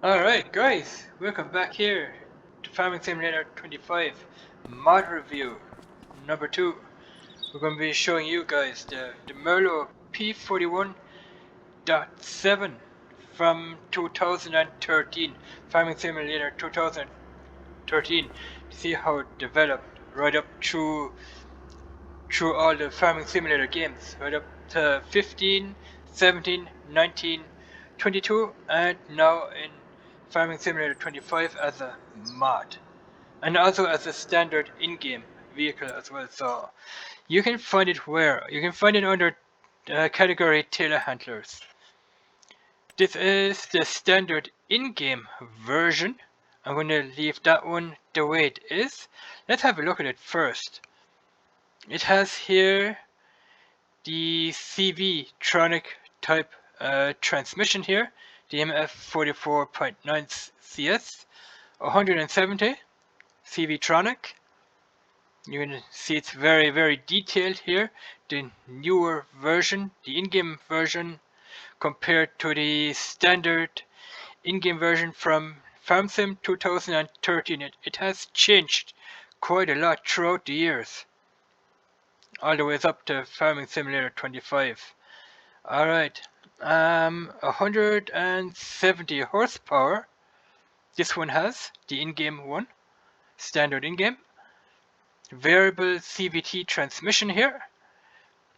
Alright guys, welcome back here to Farming Simulator 25 mod review number 2. We're going to be showing you guys the Merlo P41.7 from 2013, Farming Simulator 2013, to see how it developed right up through all the Farming Simulator games, right up to 15, 17, 19, 22, and now in Farming Simulator 25 as a mod, and also as a standard in-game vehicle as well. So you can find it where? You can find it under category telehandlers. This is the standard in-game version. I'm going to leave that one the way it is. Let's have a look at it first. It has here the CV Tronic type transmission here, the MF44.9 CS, 170 CV Tronic. You can see it's very detailed here, the newer version, the in-game version, compared to the standard in-game version from FarmSim 2013. It has changed quite a lot throughout the years, all the way up to Farming Simulator 25. Alright, 170 horsepower. This one has the in-game one, standard in-game. Variable CVT transmission here.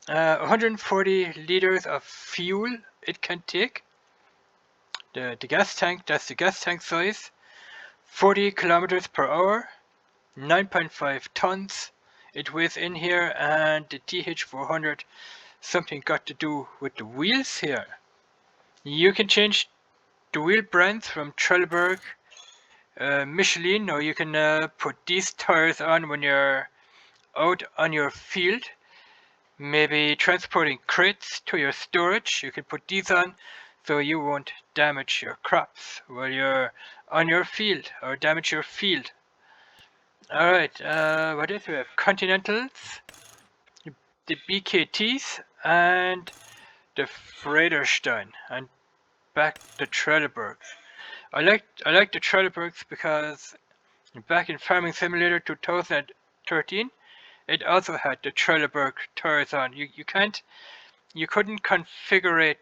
140 liters of fuel it can take. The gas tank, that's the gas tank size. 40 kilometers per hour, 9.5 tons it weighs in here, and the TH400, something got to do with the wheels here. You can change the wheel brands from Trelleborg, Michelin, or you can put these tires on when you're out on your field, maybe transporting crates to your storage. You can put these on so you won't damage your crops while you're on your field or damage your field. Alright, what else we have? Continentals, the BKTs, and the Frederstein, and back the Trelleborgs. I like the Trelleborgs because back in Farming Simulator 2013, it also had the Trelleborg tires on. You couldn't configure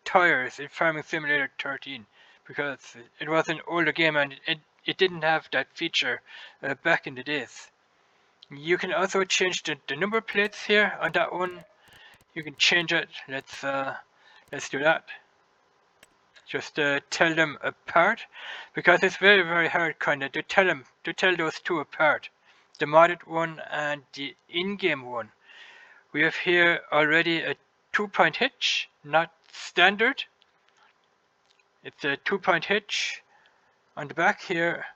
tires in Farming Simulator 13 because it was an older game and it didn't have that feature back in the days. You can also change the number plates here on that one. You can change it. Let's do that. Just tell them apart, because it's very hard kinda to tell those two apart, the modded one and the in-game one. We have here already a 2-point hitch, not standard. It's a 2-point hitch on the back here,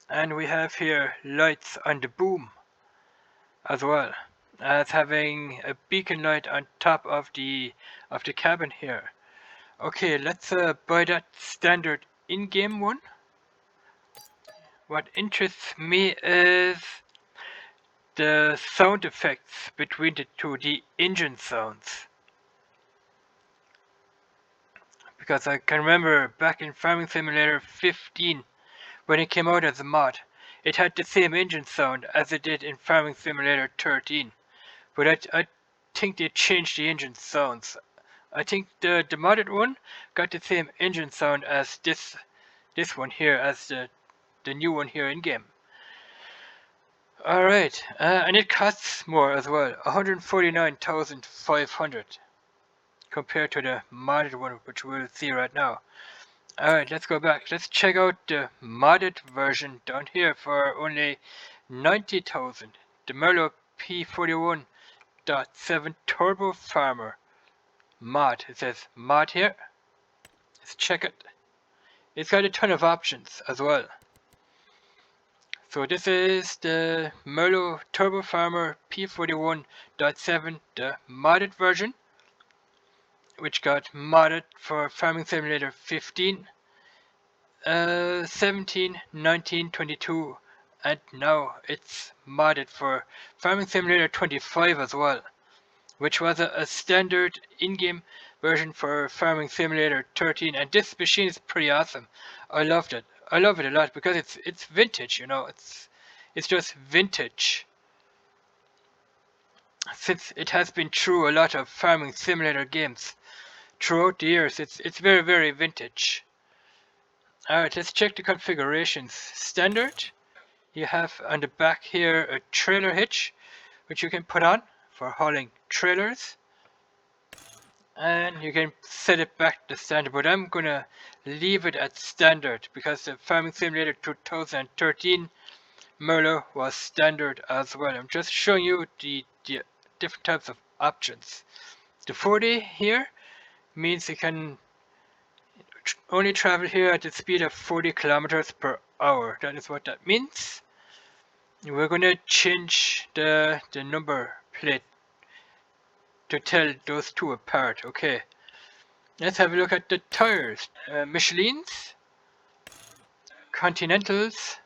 and we have here lights on the boom as well as having a beacon light on top of the cabin here. Okay, let's buy that standard in-game one. What interests me is the sound effects between the two, the engine sounds. Because I can remember back in Farming Simulator 15, when it came out as a mod, it had the same engine sound as it did in Farming Simulator 13. But I think they changed the engine sounds. I think the modded one got the same engine sound as this one here, as the new one here in game. Alright, and it costs more as well, 149,500 compared to the modded one, which we'll see right now. Alright, let's go back. Let's check out the modded version down here for only 90,000. The Merlo P41.7 Turbo Farmer mod. It says mod here. Let's check it. It's got a ton of options as well. So this is the Merlo Turbo Farmer P41.7, the modded version, which got modded for Farming Simulator 15, 17, 19, 22, and now it's modded for Farming Simulator 25 as well, which was a standard in-game version for Farming Simulator 13, and this machine is pretty awesome. I loved it. I love it a lot because it's vintage, you know. It's just vintage. Since it has been through a lot of Farming Simulator games throughout the years, it's very, very vintage. Alright, let's check the configurations. Standard. You have on the back here a trailer hitch, which you can put on for hauling trailers. And you can set it back to standard, but I'm gonna leave it at standard because the Farming Simulator 2013 Merlo was standard as well. I'm just showing you the different types of options. The 40 here means you can only travel here at the speed of 40 kilometers per hour. That is what that means. We're gonna change the number plate to tell those two apart. Okay, let's have a look at the tires. Michelin's, Continentals,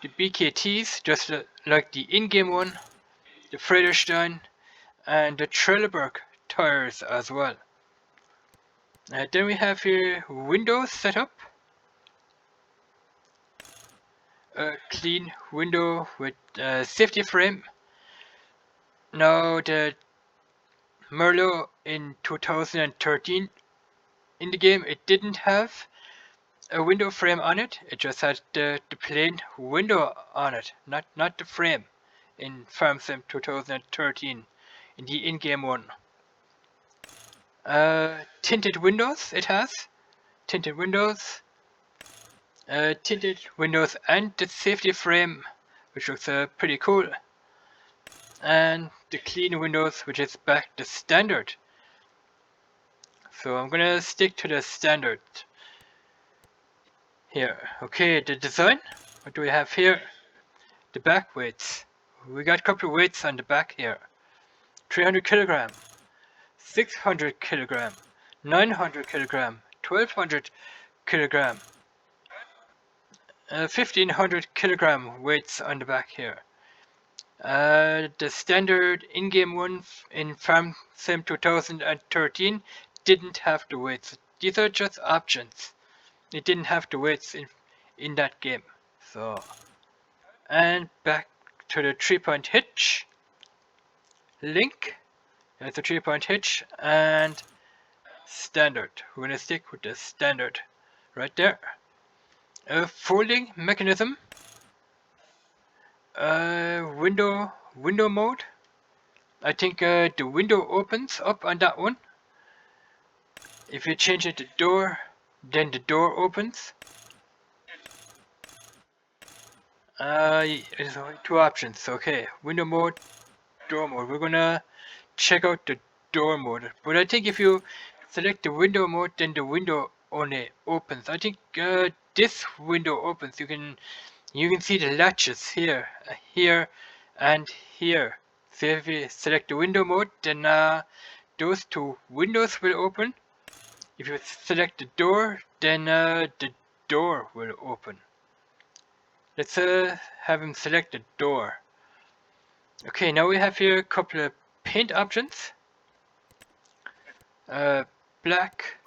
the BKTs, just like the in-game one, the Frederstein, and the Trelleborg tires as well. Then we have here window setup. A clean window with safety frame. Now the Merlo in 2013 in the game, it didn't have a window frame on it. It just had the plain window on it, not the frame in Farm Sim 2013 in the in-game one. Tinted windows it has. Tinted windows. Tinted windows and the safety frame, which looks pretty cool. And the clean windows, which is back to standard. So I'm gonna stick to the standard here. Okay, the design. What do we have here? The back weights. We got a couple of weights on the back here. 300 kilogram, 600 kilogram, 900 kilogram, 1200 kilogram, 1500 kilogram weights on the back here. The standard in-game one in Farm Sim 2013 didn't have the weights. These are just options. It didn't have the weights in that game. So, and back to the 3-point hitch. Link. There's a 3-point hitch and standard. We're gonna stick with the standard right there. A folding mechanism. Window mode. I think the window opens up on that one. If you change it to door, then the door opens. There's only two options. Okay, window mode, door mode. We're gonna check out the door mode. But I think if you select the window mode, then the window only opens. I think this window opens. You can see the latches here, and here. So if you select the window mode, then those two windows will open. If you select the door, then the door will open. Let's have him select the door. Okay, now we have here a couple of paint options. Black.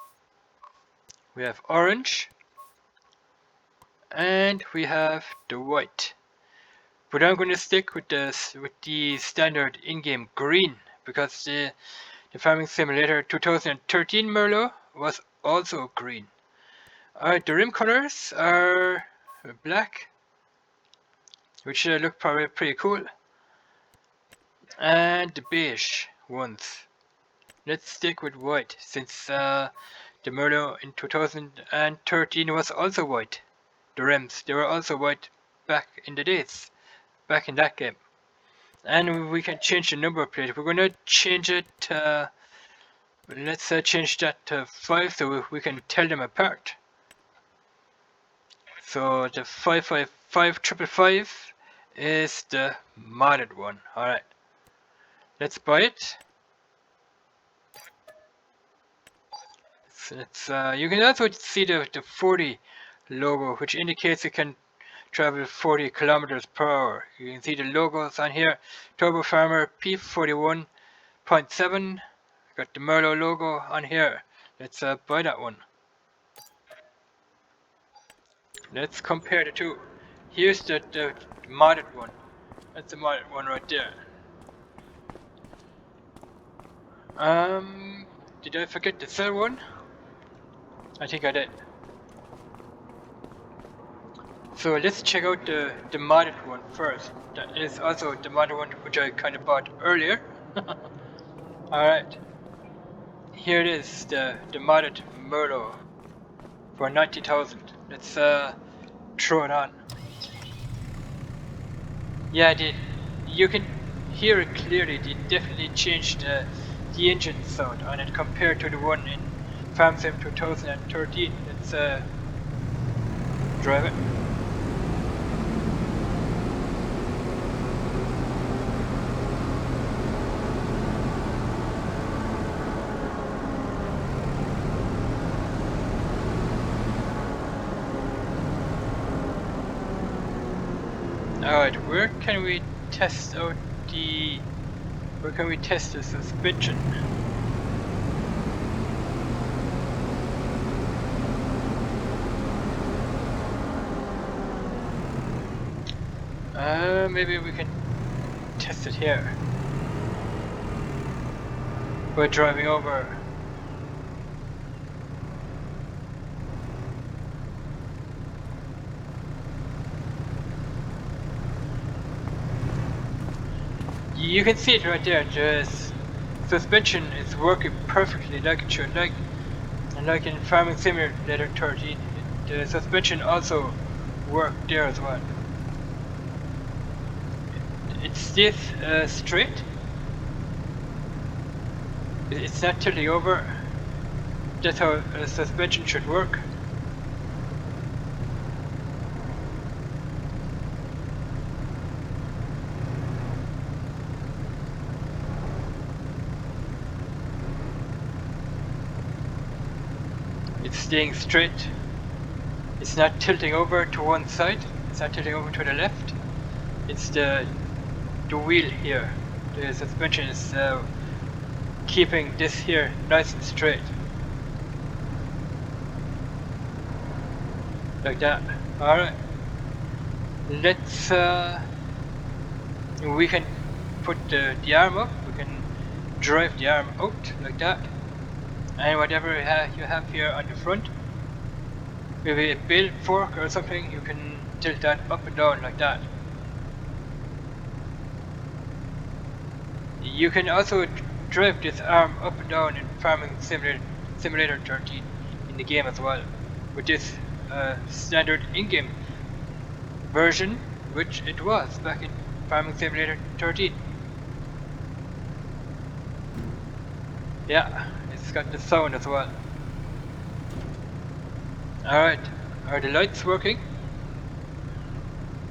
We have orange. And we have the white. But I'm going to stick with the standard in-game green because the Farming Simulator 2013 Merlo was also green. Alright, the rim colors are black, which look probably pretty cool, and the beige ones. Let's stick with white since the Merlo in 2013 was also white. The rims, they were also white back in the days, back in that game. And we can change the number plate. We're gonna change it to, let's change that to 5 so we can tell them apart. So the 555555 is the modded one. Alright, let's buy it. So it's, you can also see the 40 logo, which indicates it can travel 40 kilometers per hour. You can see the logos on here. Turbo Farmer P41.7 Got the Merlo logo on here. Let's buy that one. Let's compare the two. Here's the modded one. That's the modded one right there. Did I forget the third one? I think I did. So let's check out the modded one first. That is also the modded one which I kind of bought earlier. Alright. Here it is, the modded Merlo for 90,000. Let's throw it on. Yeah, you can hear it clearly. They definitely changed the engine sound on it compared to the one in Farm Sim 2013. Let's drive it. Alright, where can we test out where can we test the suspension? Maybe we can test it here. We're driving over. You can see it right there. The suspension is working perfectly like it should, like in Farming Simulator 13. The suspension also worked there as well. It stays straight. It's not tilting over. That's how a suspension should work. It's staying straight. It's not tilting over to one side. It's not tilting over to the left. It's the wheel here. The suspension is keeping this here nice and straight. Like that. Alright. Let's we can put the arm up. We can drive the arm out like that. And whatever you have here on the front, maybe a bale fork or something, you can tilt that up and down like that. You can also drive this arm up and down in Farming Simulator 13 in the game as well, with this standard in-game version, which it was back in Farming Simulator 13. Yeah, it's got the sound as well. Alright, are the lights working?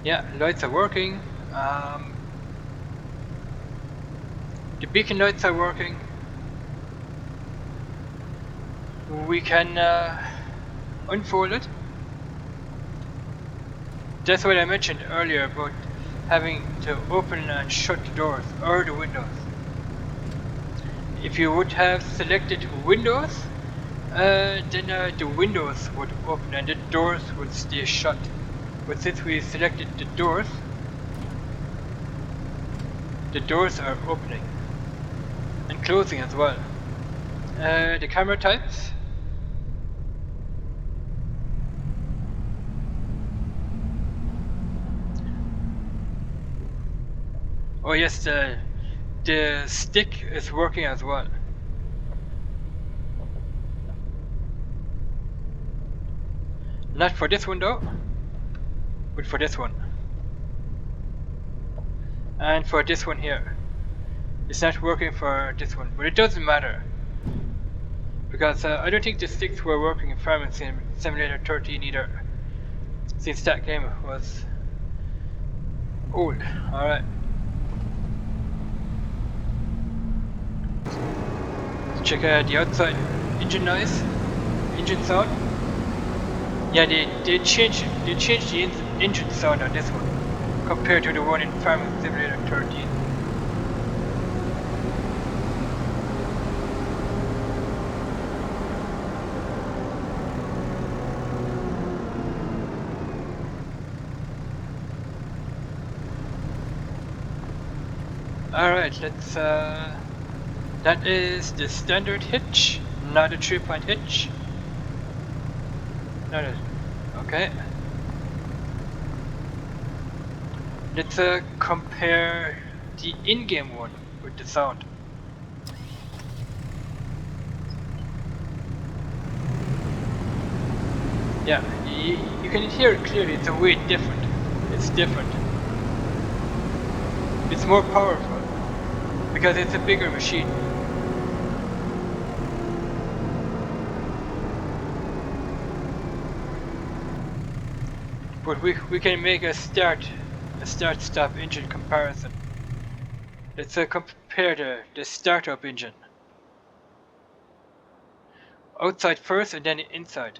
Yeah, lights are working. The beacon lights are working. We can unfold it. That's what I mentioned earlier about having to open and shut the doors or the windows. If you would have selected windows, then the windows would open and the doors would stay shut. But since we selected the doors are opening and closing as well. The camera types. Oh yes, the stick is working as well. Not for this one though, but for this one. And for this one here. It's not working for this one, but it doesn't matter. Because I don't think the sticks were working in Farming Simulator 13 either. Since that game was old. Alright. Let's check out the outside engine noise. Engine sound. Yeah, they changed the engine sound on this one compared to the one in Farming Simulator 13. Alright, let's that is the standard hitch, not a 3-point hitch. Not a, okay. Let's compare the in-game one with the sound. Yeah, you can hear it clearly, it's a way different. It's different. It's more powerful because it's a bigger machine. But we can make a start-stop engine comparison. Let's compare the startup engine. Outside first and then inside.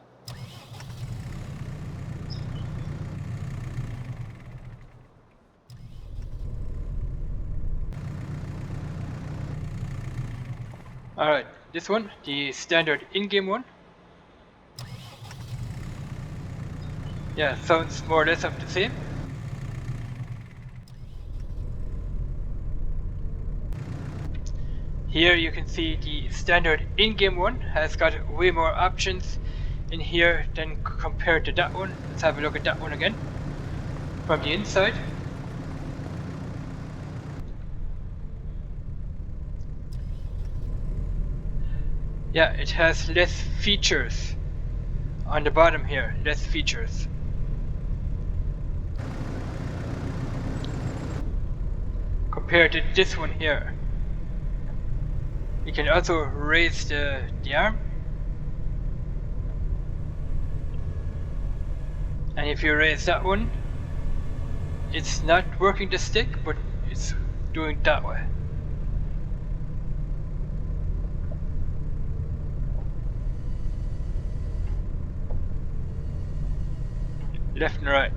Alright, this one, the standard in-game one. Yeah, sounds more or less of the same. Here you can see the standard in-game one has got way more options in here than compared to that one. Let's have a look at that one again from the inside. Yeah, it has less features on the bottom here, less features. Compared to this one here. You can also raise the arm. And if you raise that one, it's not working the stick, but it's doing that way. Left and right.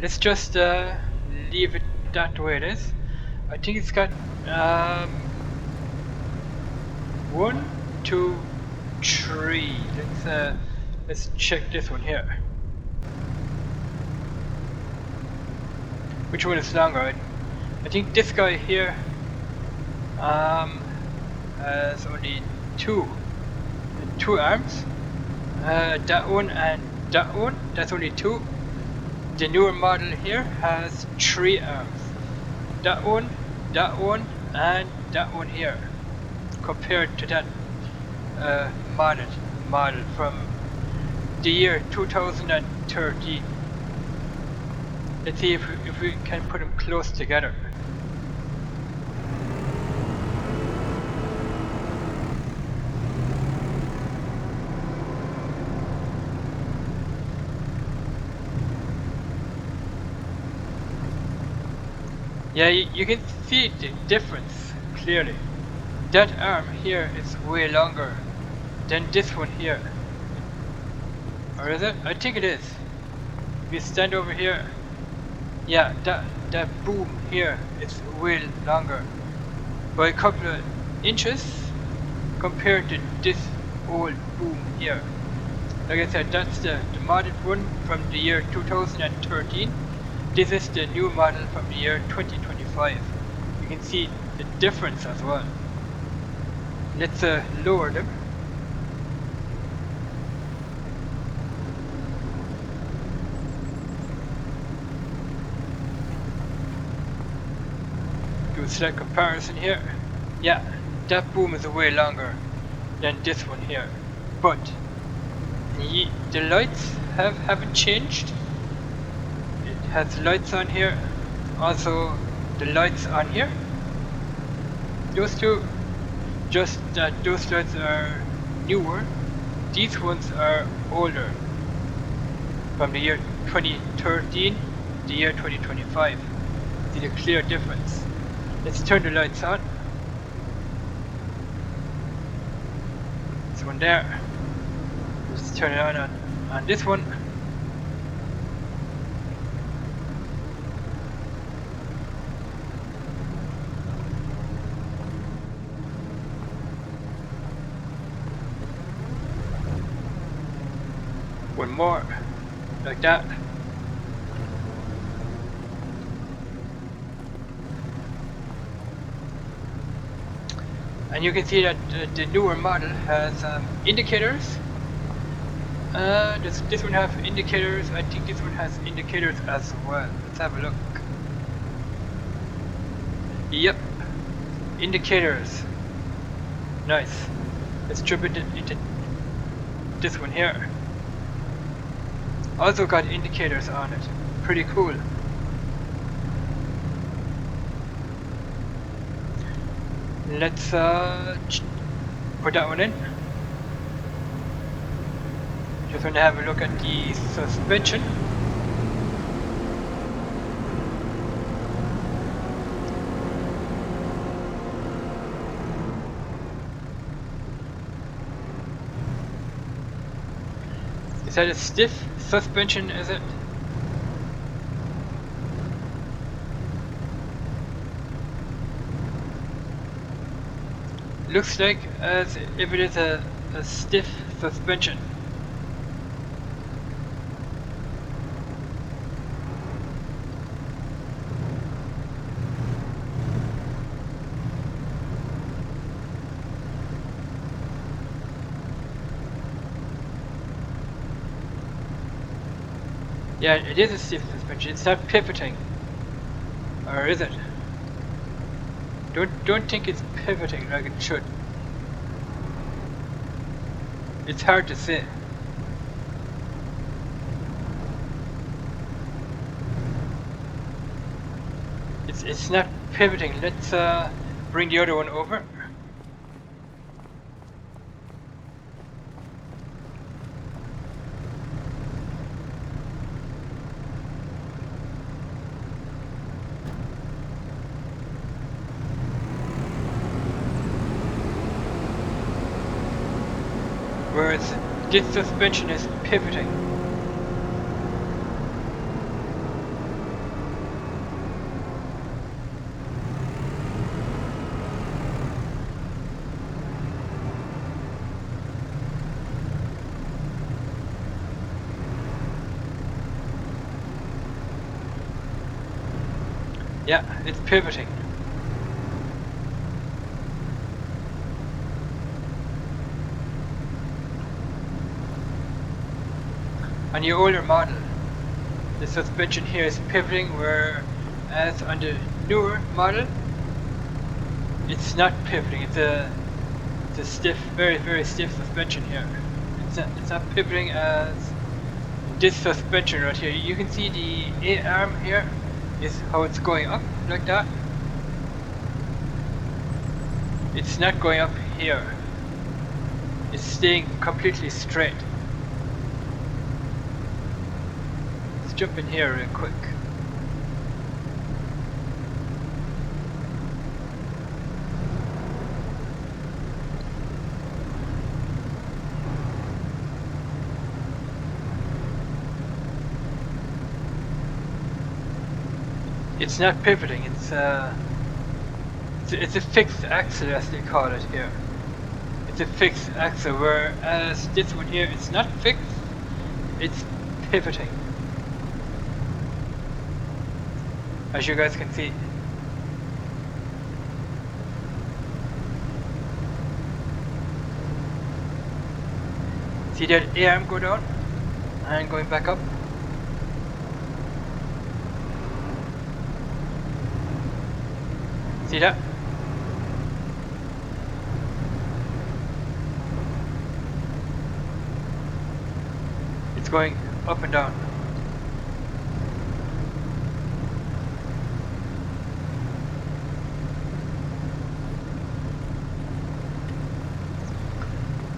Let's just leave it that way it is. I think it's got 1, 2, 3. Let's check this one here. Which one is longer? I think this guy here has only two arms. That one and that one, that's only 2. The newer model here has 3 arms. That one, and that one here. Compared to that model from the year 2013. Let's see if we can put them close together. Yeah, you can see the difference clearly. That arm here is way longer than this one here. Or is it? I think it is. If you stand over here, yeah, that boom here is way longer by a couple of inches compared to this old boom here. Like I said, that's the modded one from the year 2013. This is the new model from the year 2025. You can see the difference as well. Let's lower them. Do a slight comparison here. Yeah, that boom is way longer than this one here. But the lights haven't changed. It has lights on here. Also the lights on here. Those two, just that those lights are newer. These ones are older. From the year 2013 to the year 2025. See the clear difference. Let's turn the lights on. This one there. Let's turn it on this one. One more. like that. And you can see that the newer model has indicators. This one has indicators. I think this one has indicators as well. Let's have a look. Yep, indicators. Nice. Let's jump into this one here. Also got indicators on it. Pretty cool. Let's put that one in. Just want to have a look at the suspension. Is that a stiff suspension, is it? Looks like as if it is a stiff suspension. Yeah, it is a stiff suspension. It's not pivoting, or is it? Don't think it's pivoting like it should. It's hard to say. It's not pivoting. Let's bring the other one over. Whereas this suspension is pivoting. Yeah, it's pivoting. On the older model, the suspension here is pivoting, whereas on the newer model, it's not pivoting. It's a stiff, very stiff suspension here. It's not pivoting as this suspension right here. You can see the A-arm here is how it's going up like that. It's not going up here. It's staying completely straight. Jump in here real quick. It's not pivoting. It's a fixed axle, as they call it here. It's a fixed axle, whereas this one here, it's not fixed. It's pivoting. As you guys can see. See that A-arm go down and going back up? See that? It's going up and down.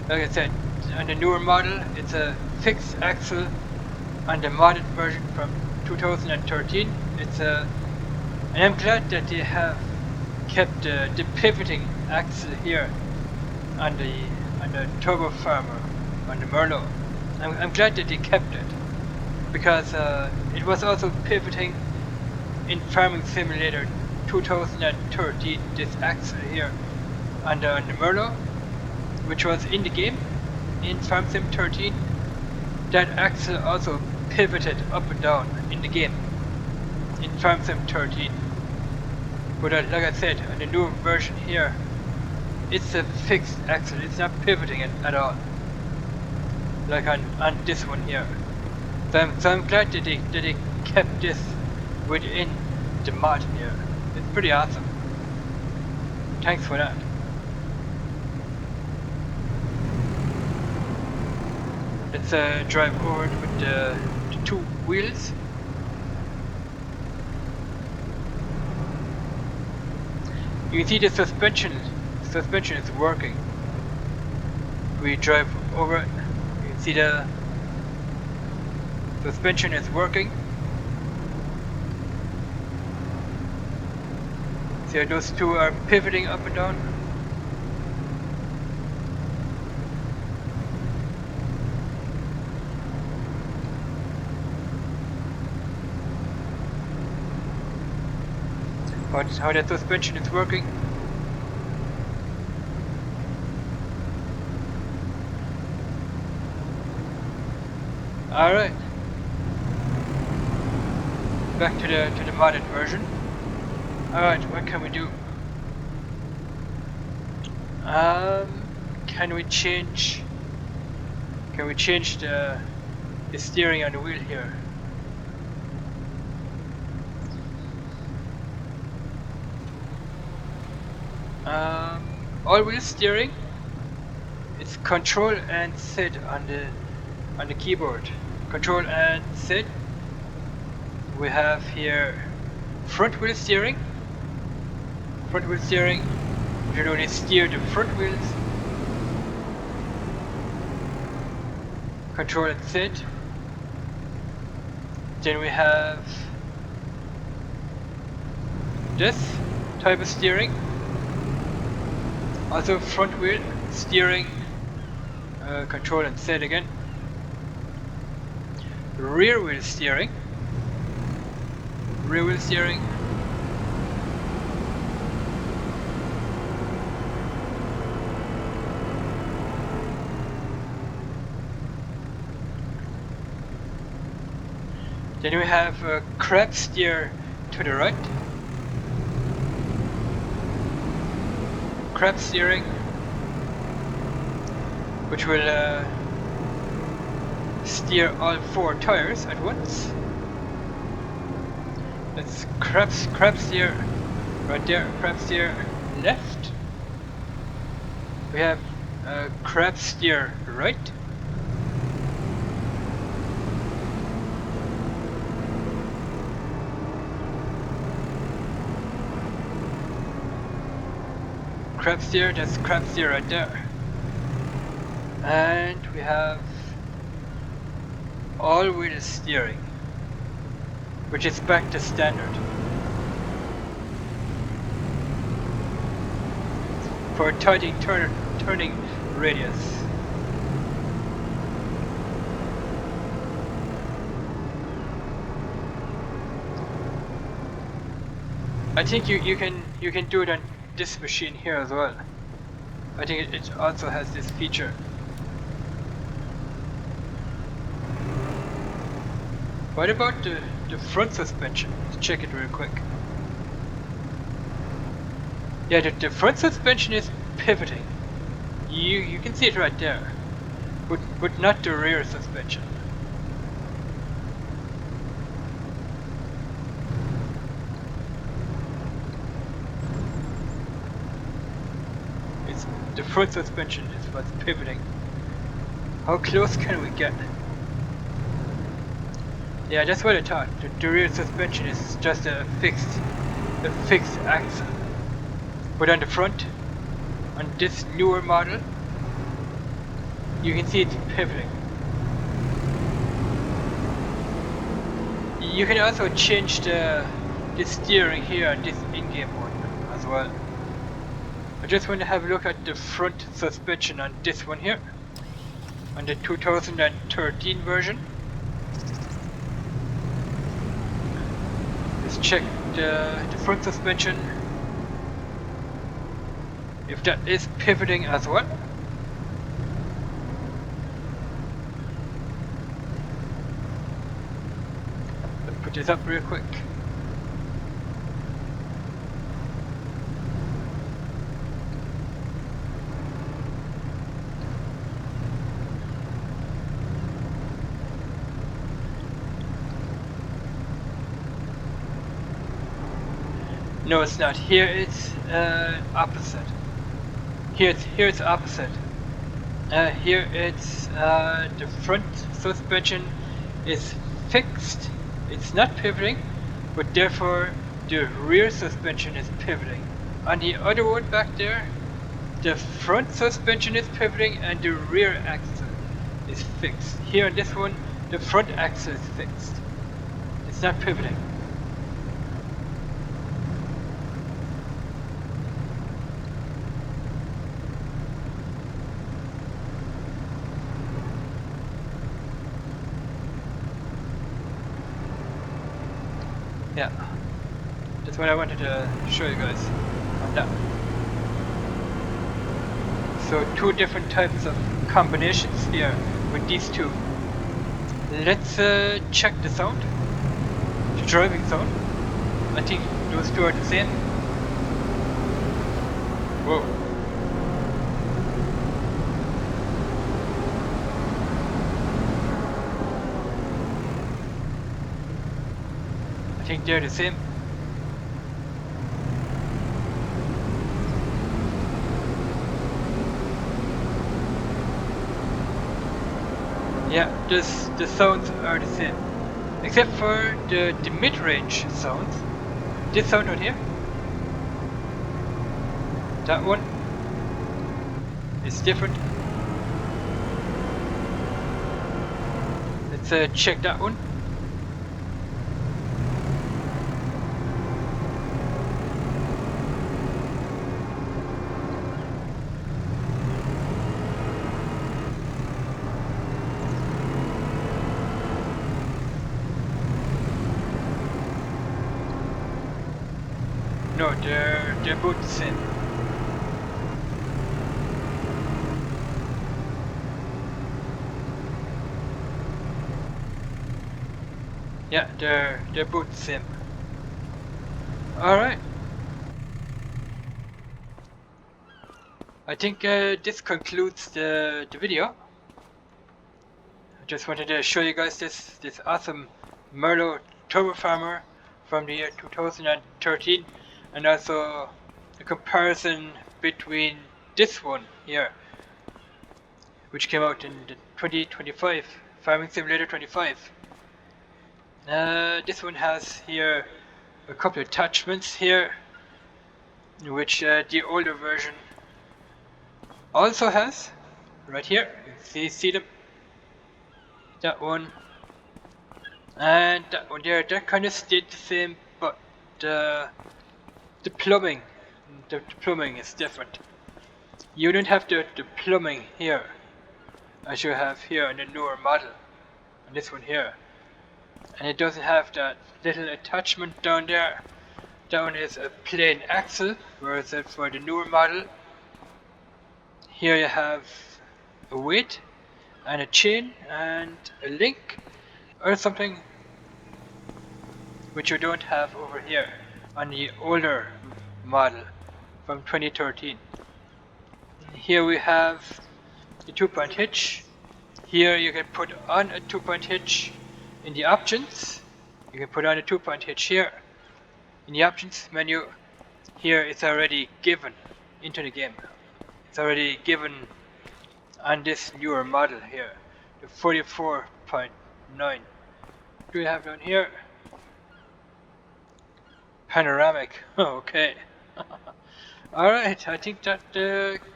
Like I said, on the newer model, it's a fixed axle. On the modded version from 2013, it's a. And I'm glad that they have kept the pivoting axle here on the Turbo Farmer, on the Merlo. I'm glad that they kept it, because it was also pivoting in Farming Simulator 2013. This axle here on the Merlo, which was in the game, in Farm Sim 13, that axle also pivoted up and down in the game in Farm Sim 13. But like I said, on the new version here, it's a fixed axle. It's not pivoting at all, like on this one here. So I'm glad that they kept this within the mod here. It's pretty awesome. Thanks for that. Let's drive over with the two wheels. You can see the suspension is working. We drive over it. You can see the suspension is working. See how those two are pivoting up and down? How that suspension is working. Alright. Back to the modded version. Alright, what can we do? Can we change the steering on the wheel here? All wheel steering, it's Control and Z on the keyboard. Control and Z. We have here front wheel steering. Front wheel steering, you can only steer the front wheels. Control and Z. Then we have this type of steering. Also front wheel steering, Control and Z again. Rear wheel steering. Rear wheel steering. Then we have crab steer to the right. Crab steering, which will steer all four tires at once. That's crab steer right there. Crab steer left. We have crab steer right. Crab steer, that's crab steer right there. And we have all wheel steering, which is back to standard. For turning radius. I think you can do it on this machine here as well. I think it also has this feature. What about the front suspension? Let's check it real quick. Yeah, the front suspension is pivoting. You can see it right there, but not the rear suspension. The front suspension is what's pivoting. How close can we get? Yeah, that's what I thought. The rear suspension is just a fixed axle. But on the front, on this newer model, you can see it's pivoting. You can also change the steering here on this in-game one as well. I just want to have a look at the front suspension on this one here, on the 2013 version. Let's check the front suspension, if that is pivoting as well. put this up real quick. No, it's not. Here it's opposite. Here it's opposite. Here it's the front suspension is fixed. It's not pivoting, but therefore the rear suspension is pivoting. On the other one back there, the front suspension is pivoting and the rear axle is fixed. Here on this one, the front axle is fixed. It's not pivoting. Yeah, that's what I wanted to show you guys on that. So two different types of combinations here with these two. Let's check the sound, the driving sound. I think those two are the same. Whoa. I think they're the same. Yeah, the sounds are the same. Except for the mid-range sounds. This sound right here. That one is different. Let's check that one. No, they're both the same. Yeah, they're both the same. Alright. I think this concludes the video. I just wanted to show you guys this awesome Merlo Turbo Farmer from the year 2013, and also a comparison between this one here, which came out in the 2025 Farming Simulator 25. This one has here a couple of attachments here, which the older version also has. Right here, you see them. That one and that one there, that kind of stayed the same, but the plumbing is different. You don't have the plumbing here as you have here on the newer model, on this one here, and it doesn't have that little attachment down there. That one is a plain axle, whereas for the newer model here you have a weight and a chain and a link or something, which you don't have over here on the older model from 2013. Here we have the 2-point hitch. Here you can put on a 2-point hitch in the options. You can put on a 2-point hitch here in the options menu. Here it's already given into the game. It's already given on this newer model here, the 44.9. Do we have down here? Panoramic. Okay. Alright, I think that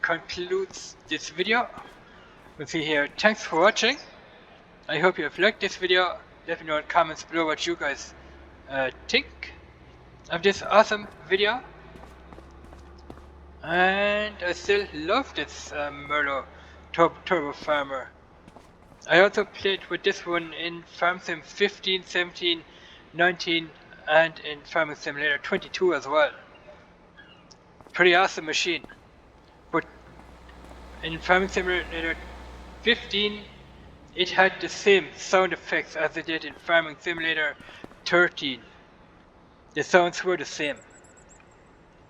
concludes this video. We'll see here. Thanks for watching. I hope you have liked this video. Let me know in the comments below what you guys think of this awesome video. And I still love this Merlo Turbo Farmer. I also played with this one in Farm Sim 15, 17, 19 and in Farming Simulator 22 as well. Pretty awesome machine. But in Farming Simulator 15 it had the same sound effects as it did in Farming Simulator 13, the sounds were the same.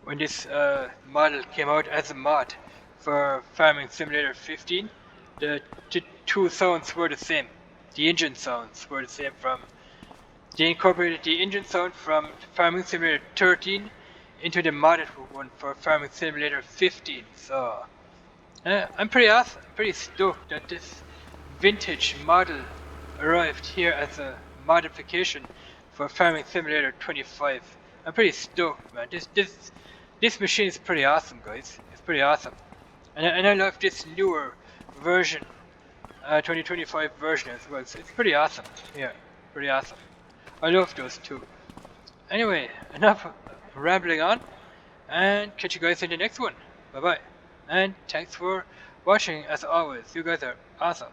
When this model came out as a mod for Farming Simulator 15, the two sounds were the same. The engine sounds were the same from. They incorporated the engine sound from Farming Simulator 13 into the modded one for Farming Simulator 15. So I'm pretty awesome. I'm pretty stoked that this vintage model arrived here as a modification for Farming Simulator 25. I'm pretty stoked, man. This machine is pretty awesome, guys. It's pretty awesome, and I love this newer version, 2025 version as well. So it's pretty awesome. Yeah, pretty awesome. I love those two. Anyway, enough rambling on, and catch you guys in the next one. Bye bye, and thanks for watching as always. You guys are awesome.